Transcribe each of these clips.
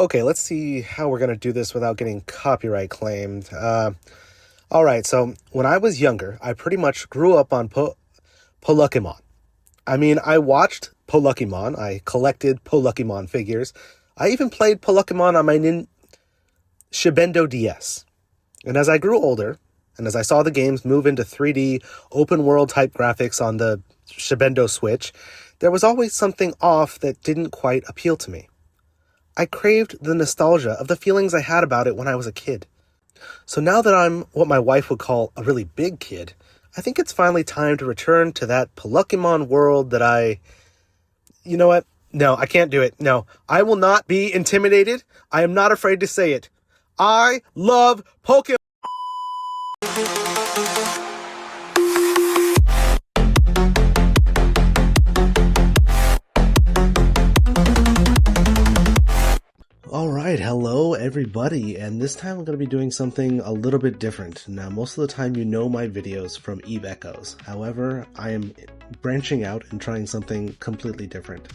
Okay, let's see how we're going to do this without getting copyright claimed. All right, so when I was younger, I pretty much grew up on Pokémon. I mean, I watched Pokémon, I collected Pokémon figures, I even played Pokémon on my Shibendo DS. And as I grew older, and as I saw the games move into 3D open world type graphics on the Shibendo Switch, there was always something off that didn't quite appeal to me. I craved the nostalgia of the feelings I had about it when I was a kid. So now that I'm what my wife would call a really big kid, I think it's finally time to return to that Pokemon world that You know what? No, I can't do it. No, I will not be intimidated. I am not afraid to say it. I love Pokemon. Alright, hello everybody, and this time I'm going to be doing something a little bit different. Now, most of the time you know my videos from Eve Echoes. However, I am branching out and trying something completely different.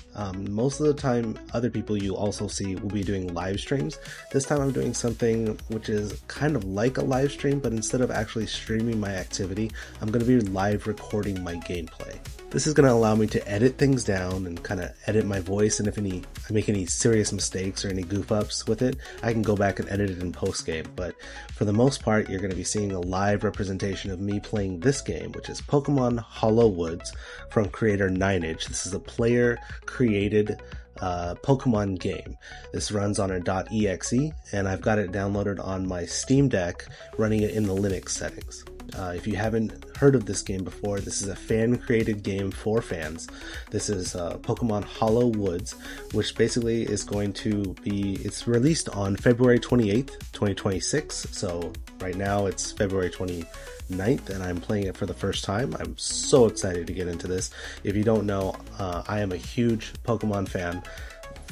Most of the time, other people you also see will be doing live streams. This time I'm doing something which is kind of like a live stream, but instead of actually streaming my activity, I'm going to be live recording my gameplay. This is going to allow me to edit things down and kind of edit my voice, and if I make any serious mistakes or any goof ups with it, I can go back and edit it in post game. But for the most part, you're going to be seeing a live representation of me playing this game, which is Pokemon Hollow Woods from creator Nineage. This is a player created Pokemon game. This runs on a .exe, and I've got it downloaded on my Steam Deck, running it in the Linux settings. If you haven't heard of this game before, this is a fan-created game for fans. This is Pokemon Hollow Woods, which basically is going to be, it's released on February 28th, 2026, so right now it's February 29th, and I'm playing it for the first time. I'm so excited to get into this. If you don't know, I am a huge Pokemon fan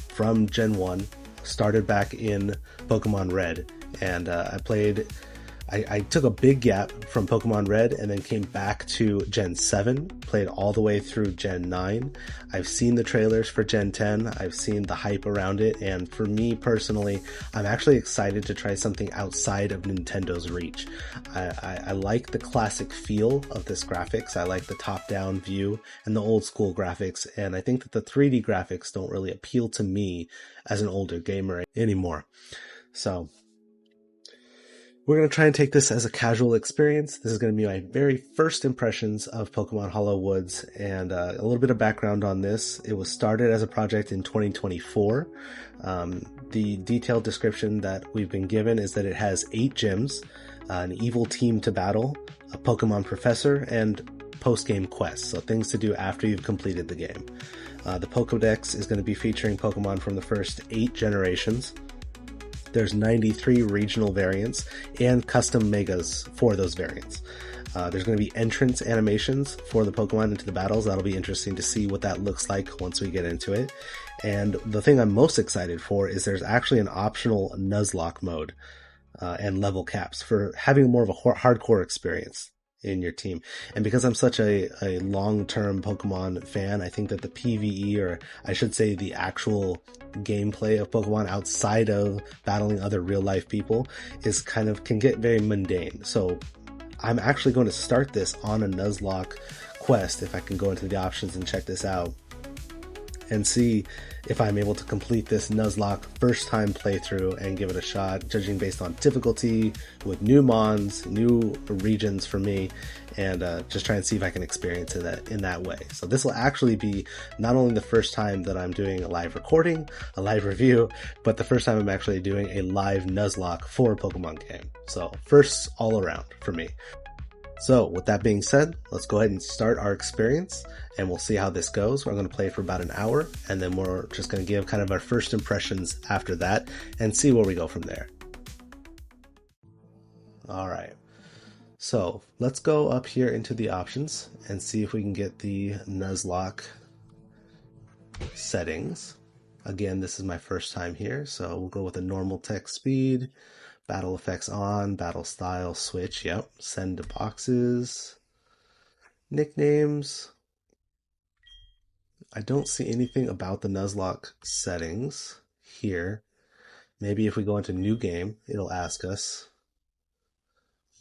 from Gen 1, started back in Pokemon Red, and I took a big gap from Pokemon Red and then came back to Gen 7, played all the way through Gen 9. I've seen the trailers for Gen 10, I've seen the hype around it, and for me personally, I'm actually excited to try something outside of Nintendo's reach. I like the classic feel of this graphics, I like the top-down view and the old school graphics, and I think that the 3D graphics don't really appeal to me as an older gamer anymore. So we're going to try and take this as a casual experience. This is going to be my very first impressions of Pokemon Hollow Woods, and a little bit of background on this. It was started as a project in 2024. The detailed description that we've been given is that it has 8 gyms, an evil team to battle, a Pokemon professor, and post-game quests, so things to do after you've completed the game. The Pokedex is going to be featuring Pokemon from the first 8 generations. There's 93 regional variants and custom megas for those variants. There's going to be entrance animations for the Pokemon into the battles. That'll be interesting to see what that looks like once we get into it. And the thing I'm most excited for is there's actually an optional Nuzlocke mode and level caps for having more of a hardcore experience in your team. And because I'm such a long-term Pokemon fan, I think that the PvE, or I should say the actual gameplay of Pokemon outside of battling other real-life people can get very mundane. So I'm actually going to start this on a Nuzlocke quest, if I can go into the options and check this out, and see if I'm able to complete this Nuzlocke first time playthrough and give it a shot, judging based on difficulty, with new mons, new regions for me, and just try and see if I can experience it in that way. So this will actually be not only the first time that I'm doing a live recording, a live review, but the first time I'm actually doing a live Nuzlocke for a Pokemon game. So firsts all around for me. So with that being said, let's go ahead and start our experience, and we'll see how this goes. We're going to play for about an hour, and then we're just going to give kind of our first impressions after that and see where we go from there. Alright, so let's go up here into the options and see if we can get the Nuzlocke settings. Again, this is my first time here, so we'll go with a normal text speed. Battle effects on, battle style switch, yep. Send to boxes. Nicknames. I don't see anything about the Nuzlocke settings here. maybe if we go into new game, it'll ask us.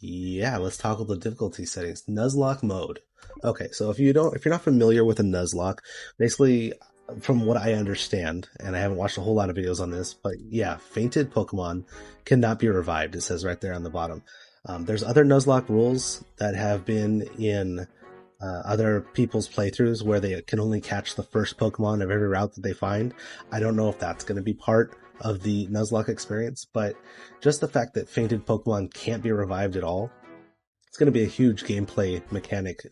Yeah, let's toggle the difficulty settings. Nuzlocke mode. Okay, so if you're not familiar with a Nuzlocke, basically, from what I understand, and I haven't watched a whole lot of videos on this, but yeah, fainted Pokemon cannot be revived. It says right there on the bottom. There's other Nuzlocke rules that have been in other people's playthroughs where they can only catch the first Pokemon of every route that they find. I don't know if that's going to be part of the Nuzlocke experience, but just the fact that fainted Pokemon can't be revived at all, it's going to be a huge gameplay mechanic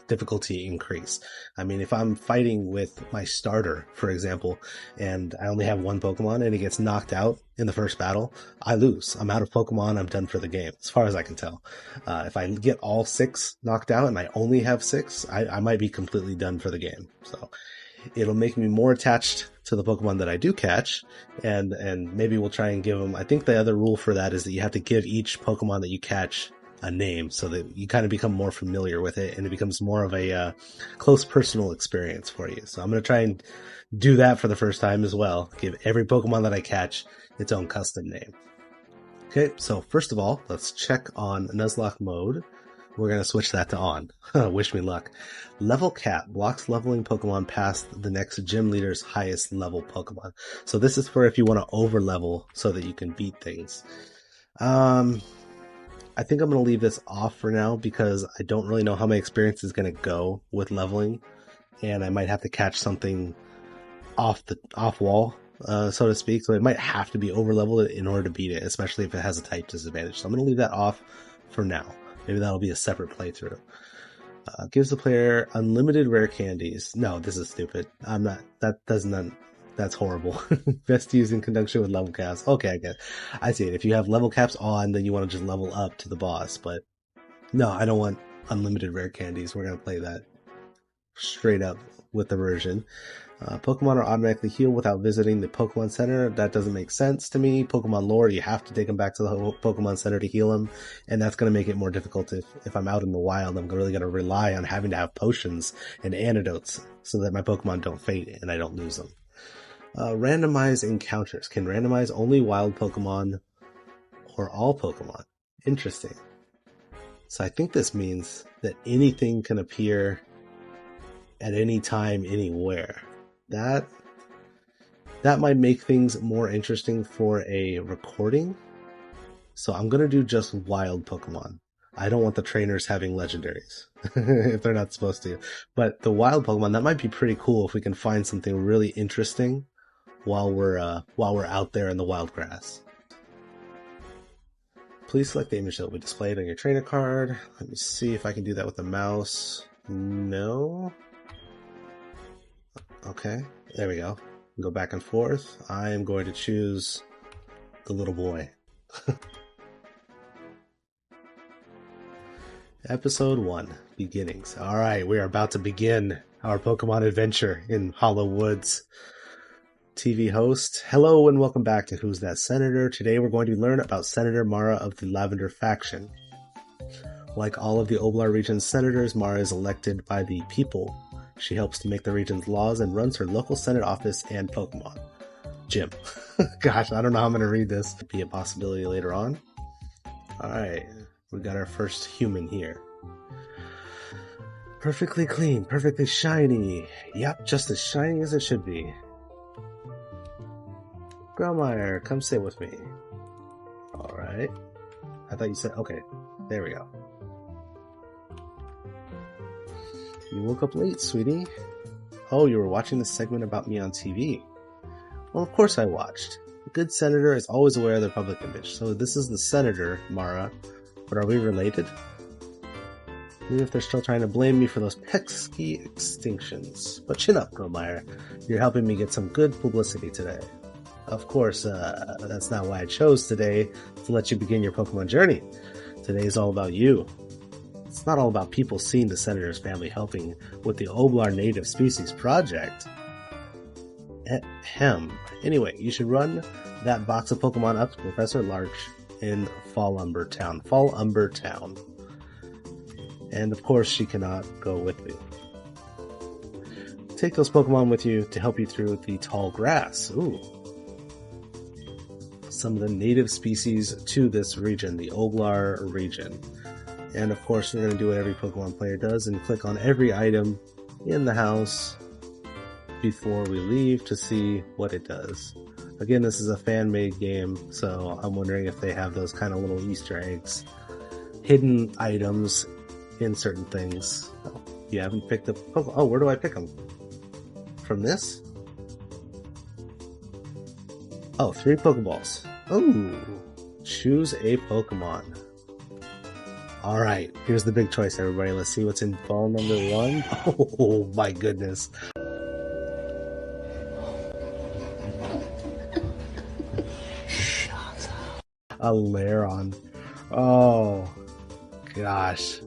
difficulty increase. I mean, if I'm fighting with my starter, for example, and I only have one Pokemon and it gets knocked out in the first battle, I lose. I'm out of Pokemon. I'm done for the game, as far as I can tell. If I get all 6 knocked out and I only have 6, I might be completely done for the game. So it'll make me more attached to the Pokemon that I do catch, and maybe we'll try and give them. I think the other rule for that is that you have to give each Pokemon that you catch a name so that you kind of become more familiar with it and it becomes more of a close personal experience for you. So I'm going to try and do that for the first time as well. Give every Pokemon that I catch its own custom name. Okay, so first of all, let's check on Nuzlocke mode. We're going to switch that to on. Wish me luck. Level cap blocks leveling Pokemon past the next gym leader's highest level Pokemon. So this is for if you want to over level so that you can beat things. I think I'm going to leave this off for now because I don't really know how my experience is going to go with leveling, and I might have to catch something off wall, so to speak. So it might have to be over leveled in order to beat it, especially if it has a type disadvantage. So I'm going to leave that off for now. Maybe that'll be a separate playthrough. Gives the player unlimited rare candies. No, this is stupid. I'm not. That's horrible. Best used in conjunction with level caps. Okay, I guess. I see it. If you have level caps on, then you want to just level up to the boss. But no, I don't want unlimited rare candies. We're going to play that straight up with the version. Pokemon are automatically healed without visiting the Pokemon Center. That doesn't make sense to me. Pokemon lore, you have to take them back to the Pokemon Center to heal them. And that's going to make it more difficult if I'm out in the wild. I'm really going to rely on having to have potions and antidotes so that my Pokemon don't faint and I don't lose them. Randomize encounters. Can randomize only wild Pokemon or all Pokemon. Interesting. So I think this means that anything can appear at any time, anywhere. That might make things more interesting for a recording. So I'm going to do just wild Pokemon. I don't want the trainers having legendaries if they're not supposed to. But the wild Pokemon, that might be pretty cool if we can find something really interesting while we're out there in the wild grass. Please select the image that will be displayed on your trainer card. Let me see if I can do that with the mouse. No. Okay, there we go. Go back and forth. I am going to choose the little boy. Episode 1, Beginnings. Alright, we are about to begin our Pokemon adventure in Hollow Woods. TV host, hello and welcome back to Who's That Senator? Today we're going to learn about Senator Mara of the Lavender Faction. Like all of the Oblar Region's senators, Mara is elected by the people. She helps to make the region's laws and runs her local Senate office and Pokemon gym. Gosh, I don't know how I'm going to read this. Could be a possibility later on. Alright, we got our first human here. Perfectly clean, perfectly shiny. Yep, just as shiny as it should be. Growlmeyer, come sit with me. Alright. I thought you said, okay, there we go. You woke up late, sweetie. Oh, you were watching this segment about me on TV. Well, of course I watched. A good senator is always aware of their public image. So this is the senator, Mara. But are we related? Even if they're still trying to blame me for those pesky extinctions. But chin up, Growlmeyer. You're helping me get some good publicity today. Of course, that's not why I chose today to let you begin your Pokemon journey. Today is all about you. It's not all about people seeing the Senator's family helping with the Oblar Native Species Project. Ahem. Anyway, you should run that box of Pokemon up to Professor Larch in Fallumber Town. And of course, she cannot go with me. Take those Pokemon with you to help you through the tall grass. Ooh. some of the native species to this region, the Oblar region. And of course, we're going to do what every Pokemon player does and click on every item in the house before we leave to see what it does. Again, this is a fan-made game, so I'm wondering if they have those kind of little Easter eggs, hidden items in certain things. Oh, you haven't picked up Pokemon. Oh, where do I pick them? From this? Oh, 3 Pokeballs. Ooh, choose a Pokemon. Alright, here's the big choice, everybody. Let's see what's in ball number 1. Oh my goodness. A Lairon. Oh gosh.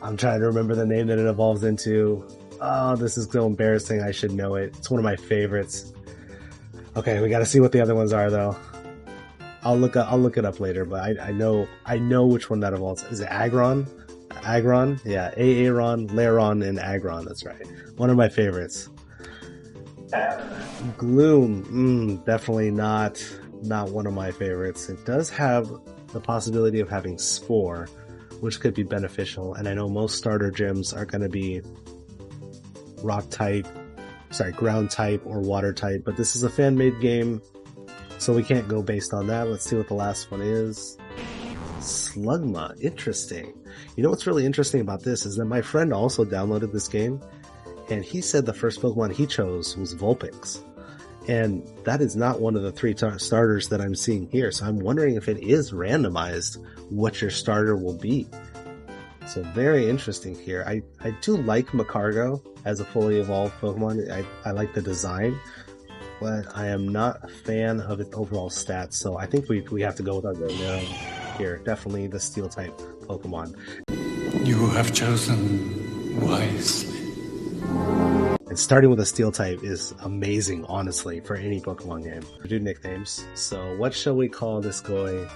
I'm trying to remember the name that it evolves into. Oh, this is so embarrassing. I should know it. It's one of my favorites. Okay, we gotta see what the other ones are though. I'll look it up later, but I know which one that evolves. Is it Aggron? Aggron? Yeah, Aeron, Lairon, and Aggron, that's right. One of my favorites. Gloom, definitely not one of my favorites. It does have the possibility of having Spore, which could be beneficial, and I know most starter gyms are going to be ground type or water type, but this is a fan-made game, so we can't go based on that. Let's see what the last one is. Slugma, interesting. You know what's really interesting about this is that my friend also downloaded this game, and he said the first Pokemon he chose was Vulpix. And that is not one of the 3 starters that I'm seeing here, so I'm wondering if it is randomized what your starter will be. So very interesting here. I do like Macargo as a fully evolved Pokemon. I like the design, but I am not a fan of its overall stats, so I think we have to go with our go here. Definitely the Steel-type Pokemon. You have chosen wisely. And starting with a Steel-type is amazing, honestly, for any Pokemon game. We do nicknames, so what shall we call this guy?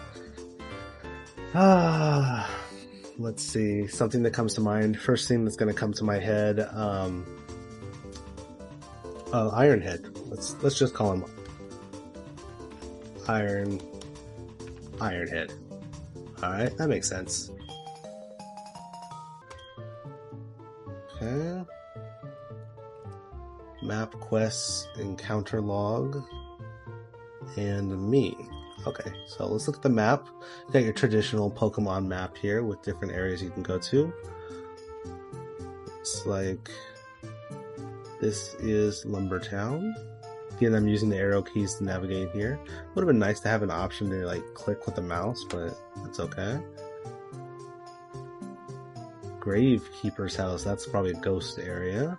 Let's see, something that comes to mind. First thing that's going to come to my head, Ironhead. Let's just call him Ironhead. Alright, that makes sense. Okay. Map quests, encounter log, and me. Okay, so let's look at the map. You got your traditional Pokemon map here with different areas you can go to. It's like this is Lumbertown. Again, I'm using the arrow keys to navigate here. Would have been nice to have an option to like click with the mouse, but that's okay. Gravekeeper's house, that's probably a ghost area.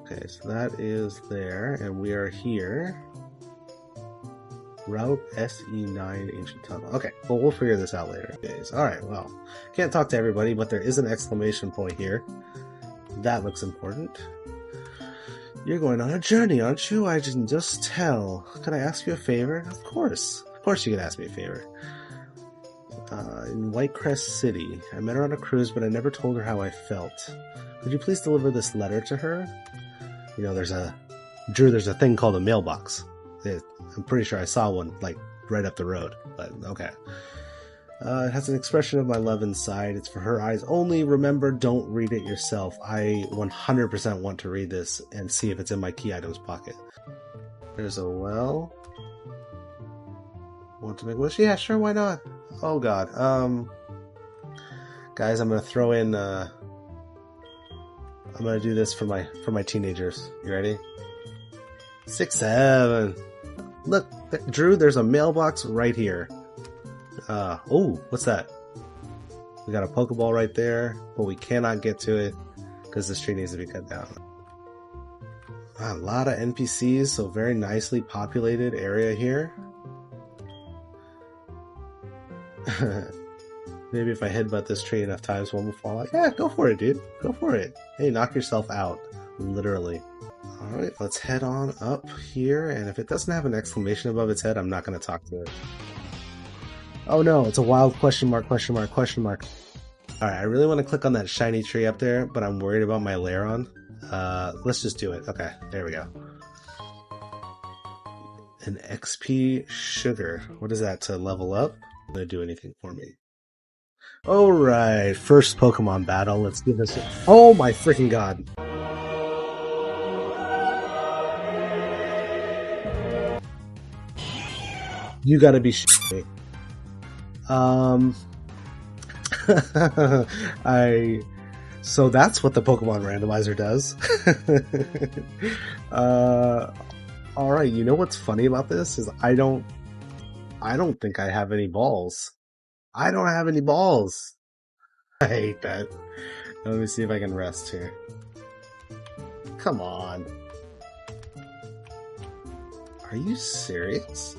Okay, so that is there, and we are here. Route SE9 Ancient Tunnel. Okay, well, we'll figure this out later. Alright, well, can't talk to everybody, but there is an exclamation point here. That looks important. You're going on a journey, aren't you? I can just tell. Can I ask you a favor? Of course. Of course you can ask me a favor. In Whitecrest City. I met her on a cruise, but I never told her how I felt. Could you please deliver this letter to her? You know, there's a thing called a mailbox. I'm pretty sure I saw one, like, right up the road, but okay. It has an expression of my love inside. It's for her eyes only. Remember, don't read it yourself. I 100% want to read this and see if it's in my key items pocket. There's a well. Want to make a wish? Yeah, sure, why not? Oh god. Guys, I'm gonna throw in, I'm gonna do this for my teenagers. You ready? 6, 7. Look, Drew, there's a mailbox right here. Oh, what's that? We got a Pokeball right there, but we cannot get to it because this tree needs to be cut down. A lot of NPCs, so very nicely populated area here. Maybe if I headbutt this tree enough times, one will fall out. Yeah, go for it, dude. Go for it. Hey, knock yourself out. Literally. Alright, let's head on up here, and if it doesn't have an exclamation above its head, I'm not going to talk to it. Oh no, it's a wild question mark, question mark, question mark. Alright, I really want to click on that shiny tree up there, but I'm worried about my Lairon. Let's just do it. Okay, there we go. An XP sugar. What is that, to level up? Not gonna do anything for me. Alright, first Pokemon battle. Let's give this. Oh my freaking god. You gotta be shitting me. So that's what the Pokemon randomizer does. Alright, you know what's funny about this is I don't think I have any balls. I don't have any balls. I hate that. Let me see if I can rest here. Come on. Are you serious?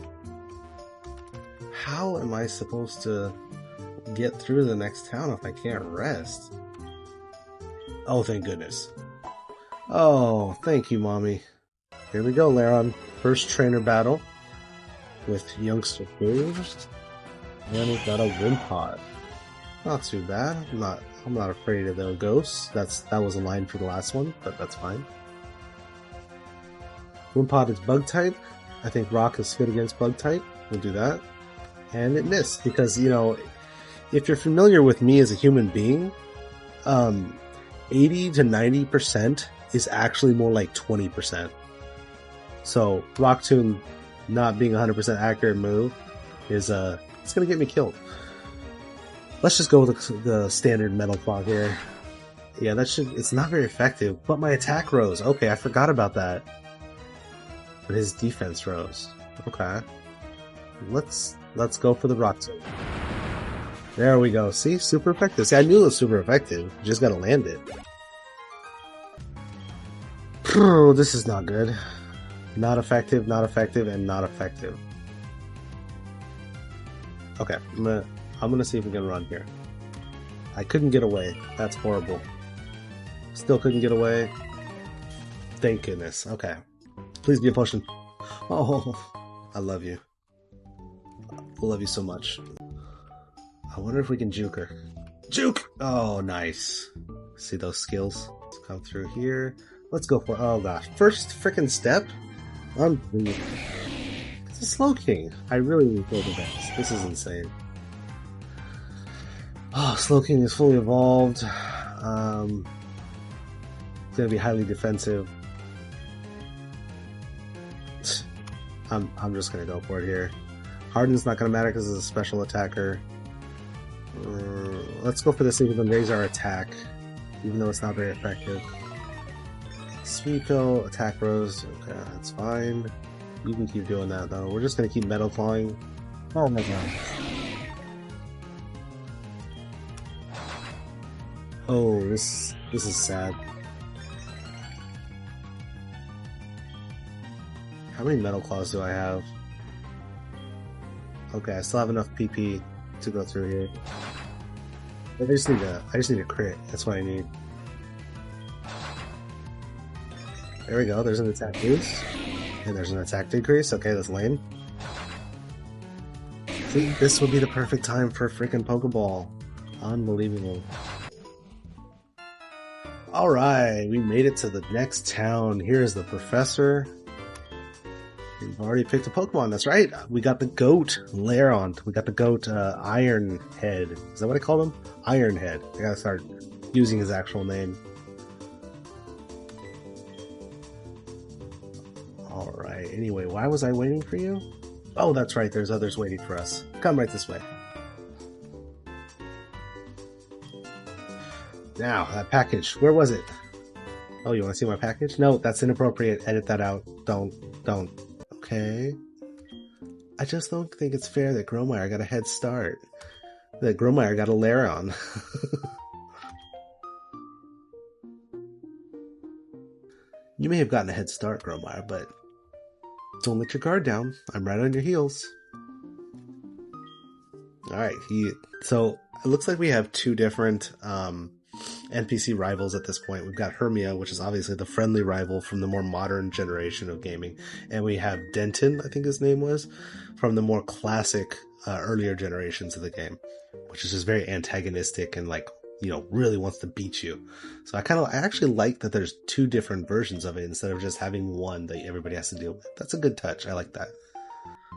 How am I supposed to get through the next town if I can't rest? Oh, thank goodness. Oh, thank you, Mommy. Here we go, Laron. First trainer battle with Youngster Food. And we've got a Wimpod. Not too bad. I'm not afraid of the ghosts. That was a line for the last one, but that's fine. Wimpod is bug type. I think Rock is good against bug type. We'll do that. And it missed because, you know, if you're familiar with me as a human being, 80 to 90% is actually more like 20%. So Rock Tomb not being 100% accurate move is it's gonna get me killed. Let's just go with the standard Metal Claw here. Yeah, it's not very effective, but my attack rose. Okay, I forgot about that. But his defense rose. Okay. Let's go for the Rock Tomb. There we go. See? Super effective. See, I knew it was super effective. You just gotta land it. This is not good. Not effective, not effective, and not effective. Okay, I'm gonna see if we can run here. I couldn't get away. That's horrible. Still couldn't get away. Thank goodness. Okay. Please be a potion. Oh, I love you. I love you so much. I wonder if we can juke her. Juke! Oh, nice. See those skills? Let's come through here. Let's go for... Oh, gosh. First freaking step? Unbelievable. It's a Slow King. I really feel the best. This is insane. Oh, Slow King is fully evolved. It's going to be highly defensive. I'm just going to go for it here. Harden's not going to matter because it's a special attacker. Let's go for this so we can raise our attack, even though it's not very effective. Suiko, attack rose. Okay, that's fine. You can keep doing that though. We're just going to keep Metal Clawing. Oh my god. Oh, this is sad. How many Metal Claws do I have? Okay, I still have enough PP to go through here. I just need a crit. That's what I need. There we go. There's an attack boost. And there's an attack decrease. Okay, that's lame. See, this would be the perfect time for a freaking Pokeball. Unbelievable. Alright, we made it to the next town. Here's the professor. We've already picked a Pokemon, that's right. We got the goat, Laron. We got the goat, Ironhead. Is that what I call him? Ironhead. I gotta start using his actual name. Alright, anyway, why was I waiting for you? Oh, that's right, there's others waiting for us. Come right this way. Now, that package, where was it? Oh, you want to see my package? No, that's inappropriate. Edit that out. Don't. Okay. I just don't think it's fair that Gromire got a head start. That Gromire got a Laron. You may have gotten a head start, Gromire, but don't let your guard down. I'm right on your heels. Alright, so it looks like we have two different NPC rivals at this point. We've got Hermia, which is obviously the friendly rival from the more modern generation of gaming, and we have Denton, I think his name was, from the more classic earlier generations of the game, which is just very antagonistic and really wants to beat you. So I actually like that there's two different versions of it instead of just having one that everybody has to deal with. That's a good touch. I like that.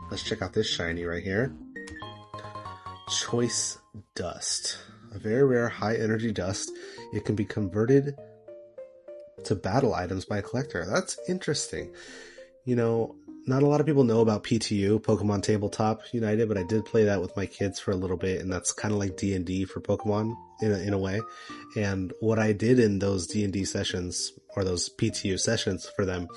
Let's check out this shiny right here. Choice Dust. A very rare high energy dust. It can be converted to battle items by a collector. That's interesting. You know, not a lot of people know about PTU, Pokemon Tabletop United, but I did play that with my kids for a little bit, and that's kind of like D&D for Pokemon in a way. And what I did in those D&D sessions, or those PTU sessions for them,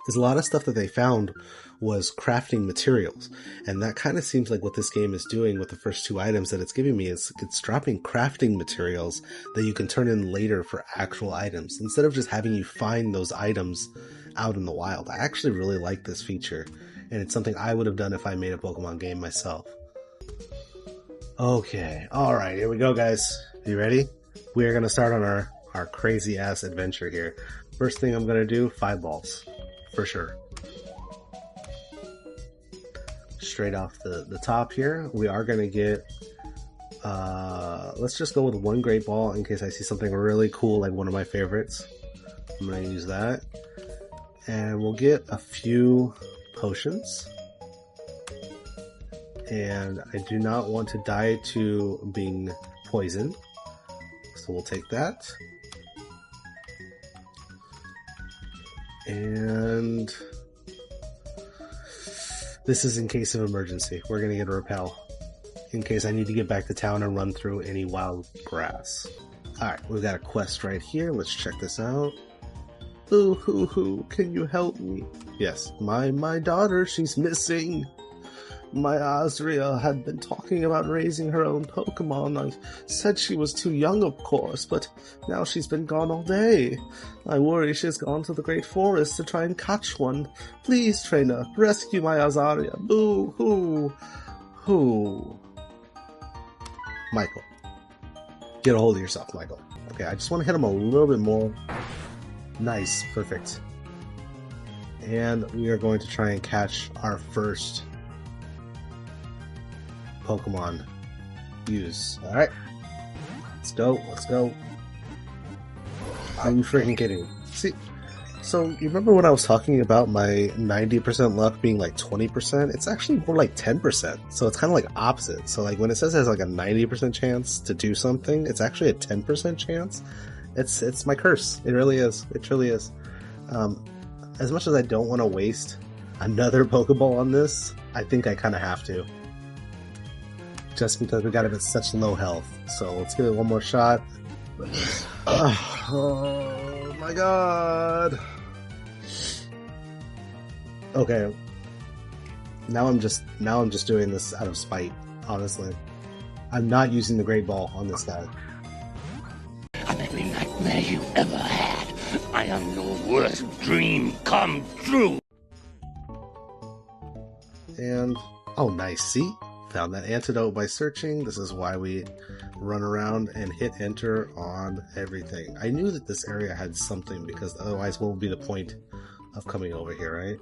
is a lot of stuff that they found was crafting materials. And that kind of seems like what this game is doing with the first two items that it's giving me. Is it's dropping crafting materials that you can turn in later for actual items, instead of just having you find those items out in the wild. I actually really like this feature, and it's something I would have done if I made a Pokemon game myself. Okay, alright, here we go, guys. You ready? We're going to start on our crazy ass adventure here. First thing I'm going to do, 5 balls. For sure. Straight off the top here, we are going to get, let's just go with 1 great ball in case I see something really cool, like one of my favorites. I'm going to use that. And we'll get a few potions. And I do not want to die to being poisoned, so we'll take that. And this is in case of emergency. We're going to get a repel in case I need to get back to town and run through any wild grass. Alright, we've got a quest right here. Let's check this out. Ooh, hoo, hoo, can you help me? Yes, my daughter, she's missing. My Azria had been talking about raising her own Pokemon. I said she was too young, of course, but now she's been gone all day. I worry she's gone to the Great Forest to try and catch one. Please, trainer, rescue my Azaria. Boo hoo. Hoo. Michael. Get a hold of yourself, Michael. Okay, I just want to hit him a little bit more. Nice, perfect. And we are going to try and catch our first Pokemon use. Alright. Let's go, let's go. Are you freaking kidding me? See, so you remember when I was talking about my 90% luck being like 20%? It's actually more like 10%. So it's kind of like opposite. So like when it says it has like a 90% chance to do something, it's actually a 10% chance. It's my curse. It really is. It truly is. As much as I don't want to waste another Pokeball on this, I think I kind of have to. Just because we got it at such low health. So let's give it one more shot. Oh my god. Okay. Now I'm just doing this out of spite, honestly. I'm not using the Great Ball on this guy. Of every nightmare you ever had, I am your worst dream come true. And, oh nice, see? Found that antidote by searching. This is why we run around and hit enter on everything. I knew that this area had something, because otherwise what would be the point of coming over here, right?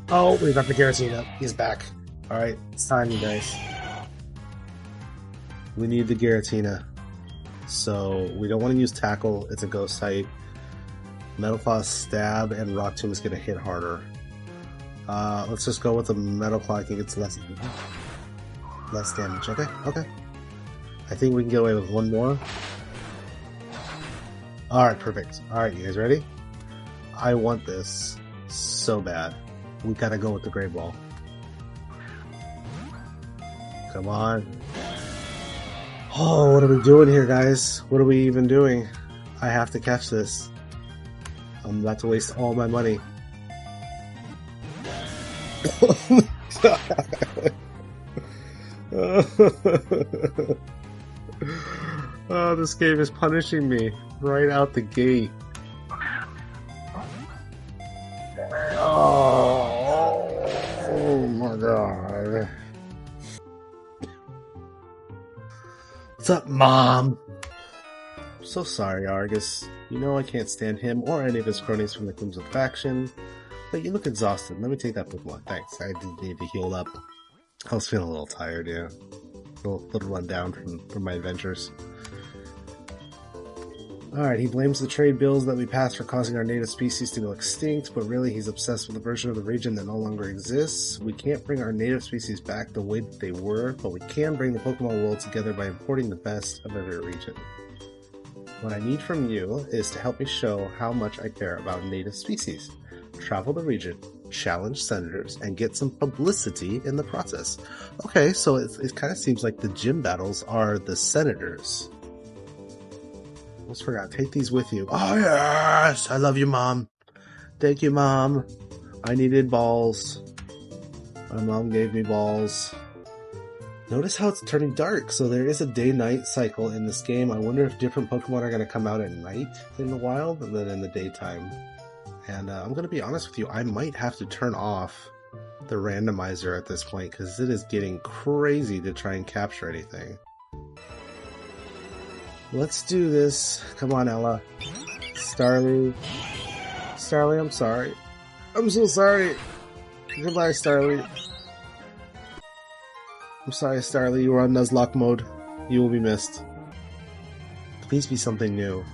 Oh, we got the Giratina. He's back. Alright, it's time, you guys. We need the Giratina. So we don't want to use Tackle, it's a ghost type. Metal Claw, Stab, and Rock Tomb is going to hit harder. Let's just go with the Metal Claw. I think it's less damage. Okay, okay. I think we can get away with one more. Alright, perfect. Alright, you guys ready? I want this so bad. We gotta go with the Great Ball. Come on. Oh, what are we doing here, guys? What are we even doing? I have to catch this. I'm about to waste all my money. Oh, this game is punishing me right out the gate. Oh my god. What's up, Mom? I'm so sorry, Argus. You know I can't stand him or any of his cronies from the Crimson faction. But you look exhausted. Let me take that Pokemon. Thanks. I did need to heal up. I was feeling a little tired, yeah. A little run down from my adventures. Alright, he blames the trade bills that we passed for causing our native species to go extinct, but really he's obsessed with a version of the region that no longer exists. We can't bring our native species back the way that they were, but we can bring the Pokemon world together by importing the best of every region. What I need from you is to help me show how much I care about native species. Travel the region, challenge senators, and get some publicity in the process. Okay, so it kind of seems like the gym battles are the senators. Almost forgot. Take these with you. Oh, yes! I love you, Mom. Thank you, Mom. I needed balls. My mom gave me balls. Notice how it's turning dark. So there is a day-night cycle in this game. I wonder if different Pokemon are going to come out at night in the wild and then in the daytime. And I'm going to be honest with you. I might have to turn off the randomizer at this point because it is getting crazy to try and capture anything. Let's do this. Come on, Ella. Starly. Starly, I'm sorry. I'm so sorry. Goodbye, Starly. I'm sorry, Starly. You were on Nuzlocke mode. You will be missed. Please be something new.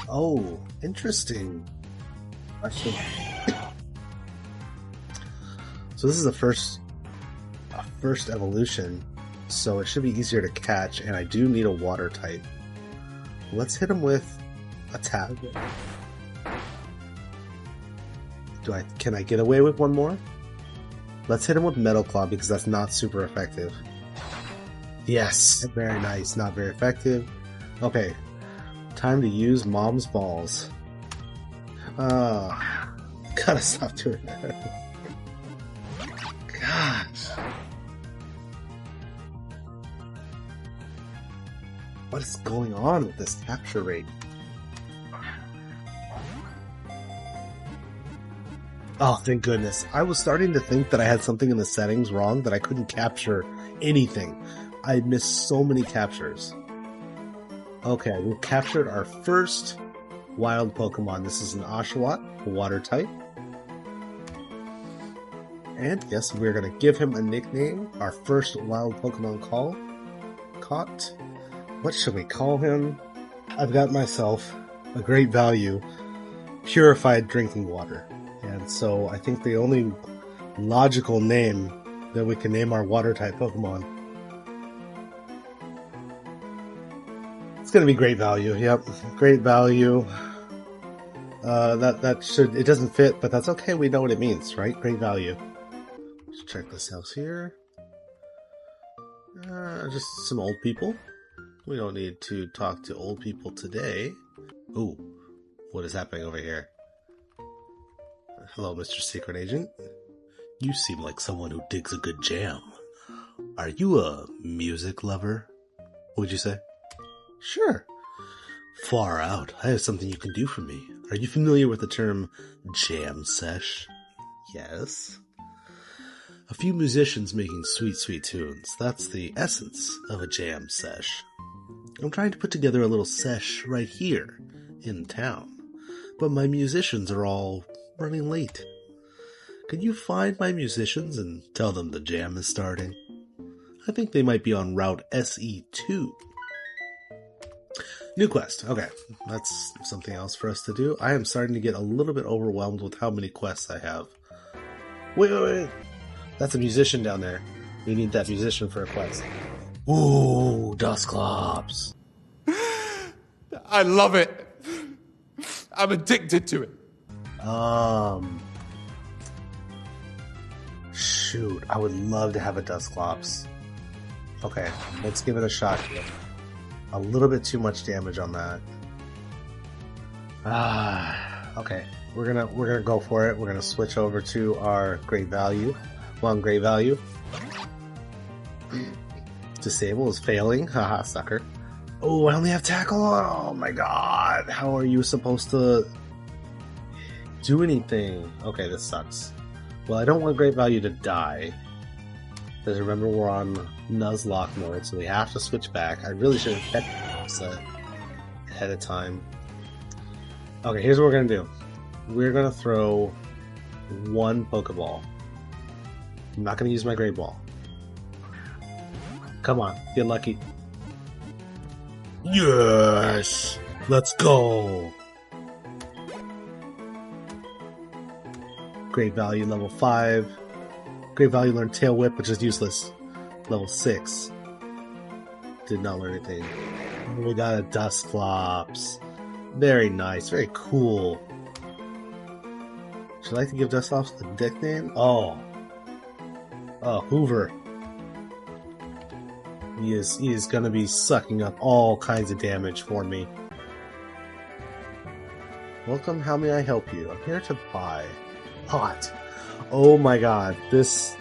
Oh, interesting. Actually. So this is a first evolution, so it should be easier to catch, and I do need a water type. Let's hit him with a tag. Can I get away with one more? Let's hit him with Metal Claw because that's not super effective. Yes, very nice, not very effective. Okay, time to use Mom's balls. Gotta stop doing that. Gosh. What is going on with this capture rate? Oh, thank goodness. I was starting to think that I had something in the settings wrong, that I couldn't capture anything. I missed so many captures. Okay, we've captured our first wild Pokemon. This is an Oshawott, water type. And yes, we're going to give him a nickname. Our first wild Pokemon caught. What should we call him? I've got myself a great value, purified drinking water. And so I think the only logical name that we can name our water type Pokemon, it's going to be great value. Yep, great value. It doesn't fit, but that's okay. We know what it means, right? Great value. Let's check this house here. Just some old people. We don't need to talk to old people today. Ooh, what is happening over here? Hello, Mr. Secret Agent. You seem like someone who digs a good jam. Are you a music lover? What'd you say? Sure. Far out. I have something you can do for me. Are you familiar with the term jam sesh? Yes. A few musicians making sweet, sweet tunes. That's the essence of a jam sesh. I'm trying to put together a little sesh right here in town, but my musicians are all running late. Can you find my musicians and tell them the jam is starting? I think they might be on Route SE2. New quest. Okay, that's something else for us to do. I am starting to get a little bit overwhelmed with how many quests I have. Wait. That's a musician down there. We need that musician for a quest. Ooh, Dusclops. I love it. I'm addicted to it. Shoot, I would love to have a Dusclops. Okay, let's give it a shot here. A little bit too much damage on that. Okay, we're gonna go for it. We're gonna switch over to our great value. One great value. Disable is failing. Haha, sucker. Oh, I only have tackle. Oh my god. How are you supposed to do anything? Okay, this sucks. Well, I don't want great value to die. Because remember, we're on Nuzlocke mode, so we have to switch back. I really should have kept set ahead of time. Okay, here's what we're going to do. We're going to throw one Pokeball. I'm not going to use my Great Ball. Come on, get lucky. Yes! Let's go! Great value, level 5. Great value, learn Tail Whip, which is useless. Level 6. Did not learn anything. We got a Dusclops. Very nice, very cool. Should I like to give Dusclops a nickname? Oh, Hoover. He is gonna be sucking up all kinds of damage for me. Welcome, how may I help you? I'm here to buy. Hot. Oh my god, this...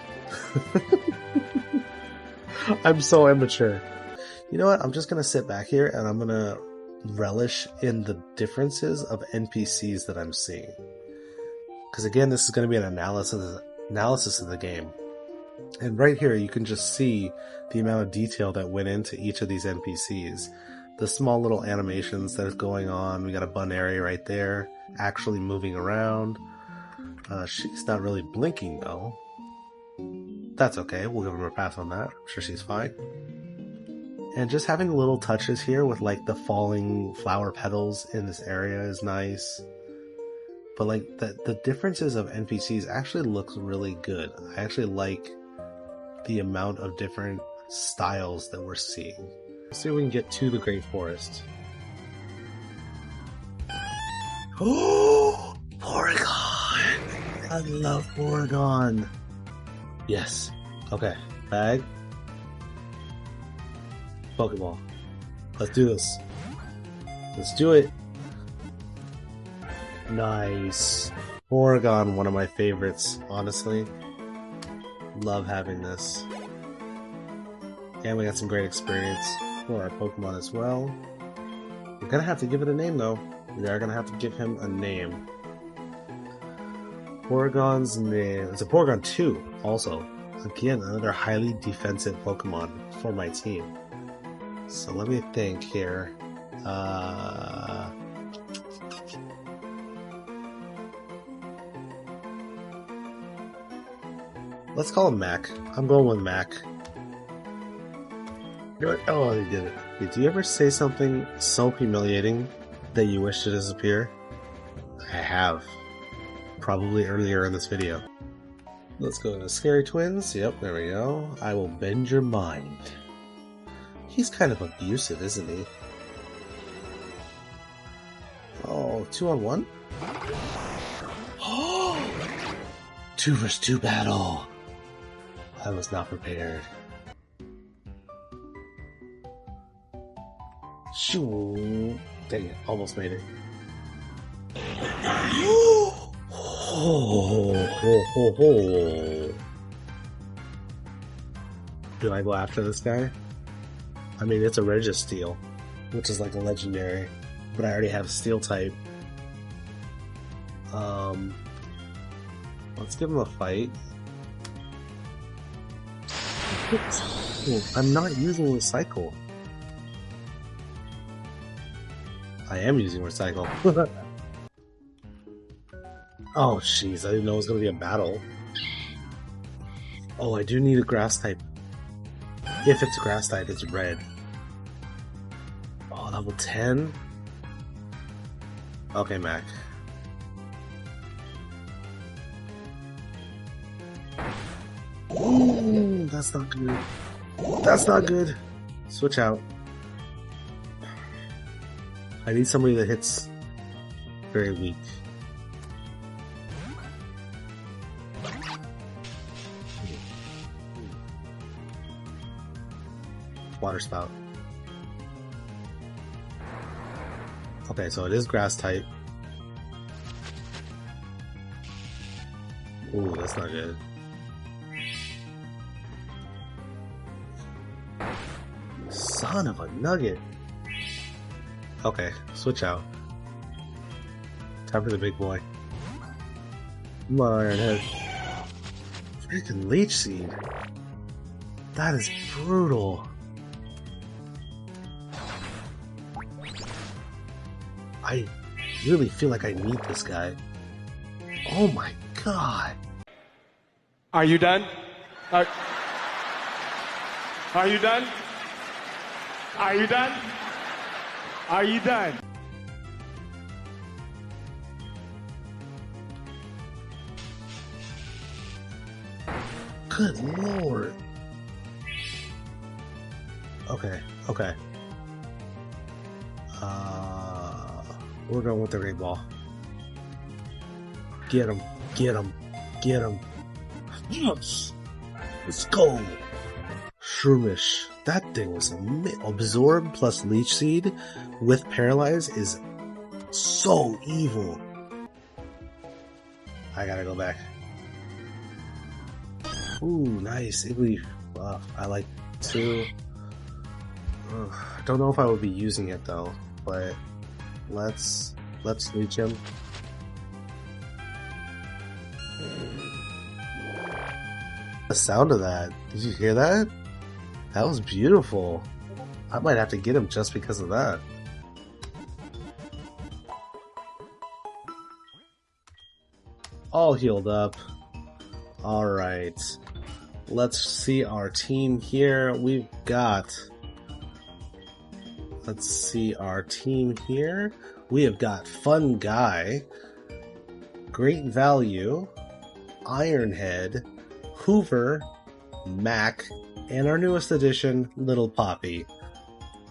I'm so immature. You know what? I'm just gonna sit back here and I'm gonna relish in the differences of NPCs that I'm seeing. Because again, this is gonna be an analysis of the game. And right here, you can just see the amount of detail that went into each of these NPCs. The small little animations that is going on. We got a Bunary right there, actually moving around. She's not really blinking though. That's okay, we'll give her a pass on that. I'm sure she's fine. And just having little touches here with like the falling flower petals in this area is nice. But like the differences of NPCs actually looks really good. I actually like the amount of different styles that we're seeing. Let's see if we can get to the Great Forest. Oh, Porygon! I love Porygon. Yes. Okay. Bag. Pokeball. Let's do this. Let's do it. Nice. Porygon, one of my favorites, honestly. Love having this. And we got some great experience for our Pokemon as well. We're gonna have to give it a name though. We are gonna have to give him a name. Porygon's name. It's a Porygon 2 also. Again, another highly defensive Pokemon for my team. So let me think here. Let's call him Mac. I'm going with Mac. Oh, he did it. Did you ever say something so humiliating that you wish to disappear? I have. Probably earlier in this video. Let's go to Scary Twins. Yep, there we go. I will bend your mind. He's kind of abusive, isn't he? Oh, 2-on-1? Oh! 2 vs 2 battle. I was not prepared. Shoo! Dang it, almost made it. Do I go after this guy? I mean, it's a Registeel, which is like a legendary, but I already have Steel type. Let's give him a fight. I'm not using Recycle. I am using Recycle. Oh, jeez, I didn't know it was going to be a battle. Oh, I do need a Grass type. If it's a Grass type, it's red. Oh, level 10? Okay, Mac. Ooh, that's not good. That's not good. Switch out. I need somebody that hits very weak. Water Spout. Okay, so it is Grass type. Ooh, that's not good. Son of a nugget. Okay, switch out. Time for the big boy. Come on, Ironhead. Freaking Leech Seed. That is brutal. I really feel like I need this guy. Oh my god. Are you done? Are you done? Are you done? Are you done? Good lord. Okay, okay. We're going with the Great Ball. Get him, get him, get him. Yes! Let's go! Shroomish. That thing was Absorb plus Leech Seed with Paralyze is so evil. I gotta go back. Ooh, nice. Iggly. I like too. I don't know if I would be using it though, but let's leech him. The sound of that. Did you hear that? That was beautiful. I might have to get him just because of that. All healed up. Alright. Let's see our team here. We've got... Let's see our team here. We have got Fun Guy, Great Value, Ironhead, Hoover, Mac, and our newest addition, Little Poppy,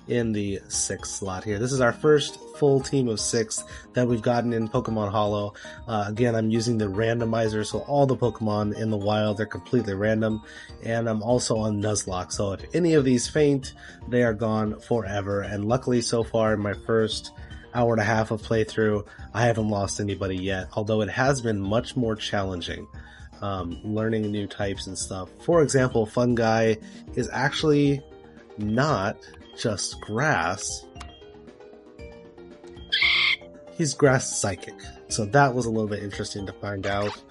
in the 6th slot here. This is our first full team of 6 that we've gotten in Pokemon Hollow. Again, I'm using the randomizer, so all the Pokemon in the wild are completely random, and I'm also on Nuzlocke, so if any of these faint, they are gone forever, and luckily so far in my first hour and a half of playthrough, I haven't lost anybody yet, although it has been much more challenging. Learning new types and stuff. For example, Fun Guy is actually not just grass. He's grass psychic. So that was a little bit interesting to find out.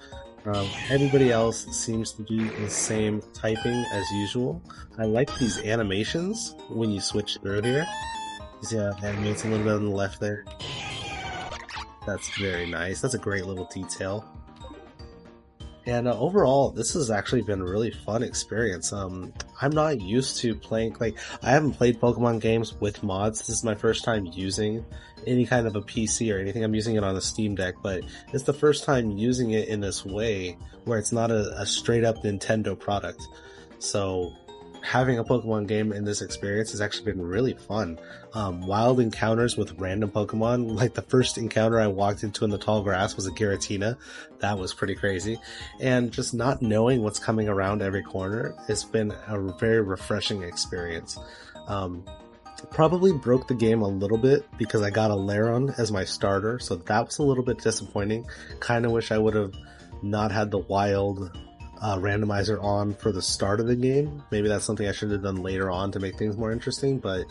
Everybody else seems to be the same typing as usual. I like these animations when you switch through here. You see how it animates a little bit on the left there? That's very nice. That's a great little detail. And overall, this has actually been a really fun experience. I'm not used to playing, I haven't played Pokemon games with mods. This is my first time using any kind of a PC or anything. I'm using it on a Steam Deck, but it's the first time using it in this way, where it's not a straight up Nintendo product. So having a Pokemon game in this experience has actually been really fun. Wild encounters with random Pokemon, like the first encounter I walked into in the tall grass was a Giratina. That was pretty crazy. And just not knowing what's coming around every corner, it's been a very refreshing experience. Probably broke the game a little bit because I got a Lairon as my starter, so that was a little bit disappointing. Kind of wish I would have not had the wild randomizer on for the start of the game. Maybe that's something I should have done later on to make things more interesting, but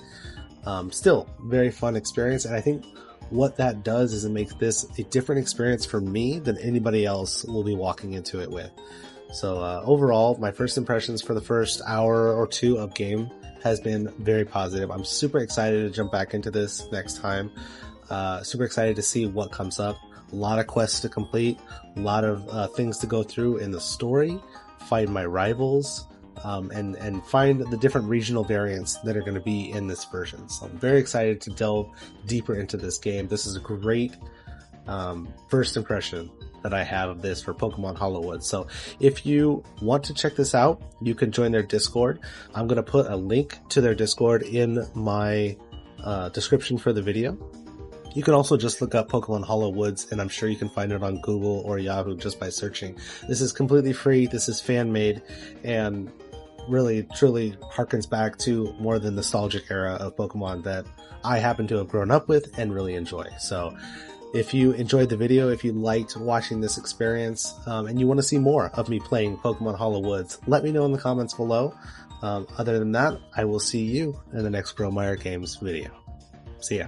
still, very fun experience. And I think what that does is it makes this a different experience for me than anybody else will be walking into it with. So overall, my first impressions for the first hour or two of game has been very positive. I'm super excited to jump back into this next time. Super excited to see what comes up. A lot of quests to complete, a lot of things to go through in the story, find my rivals, and find the different regional variants that are going to be in this version. So I'm very excited to delve deeper into this game. This is a great first impression that I have of this for Pokemon Hollowwood. So if you want to check this out, you can join their Discord. I'm going to put a link to their Discord in my description for the video. You can also just look up Pokemon Hollowwoods, and I'm sure you can find it on Google or Yahoo just by searching. This is completely free, this is fan-made, and really, truly harkens back to more the nostalgic era of Pokemon that I happen to have grown up with and really enjoy. So if you enjoyed the video, if you liked watching this experience, and you want to see more of me playing Pokemon Hollowwoods, let me know in the comments below. Other than that, I will see you in the next Growmeyer Games video. See ya.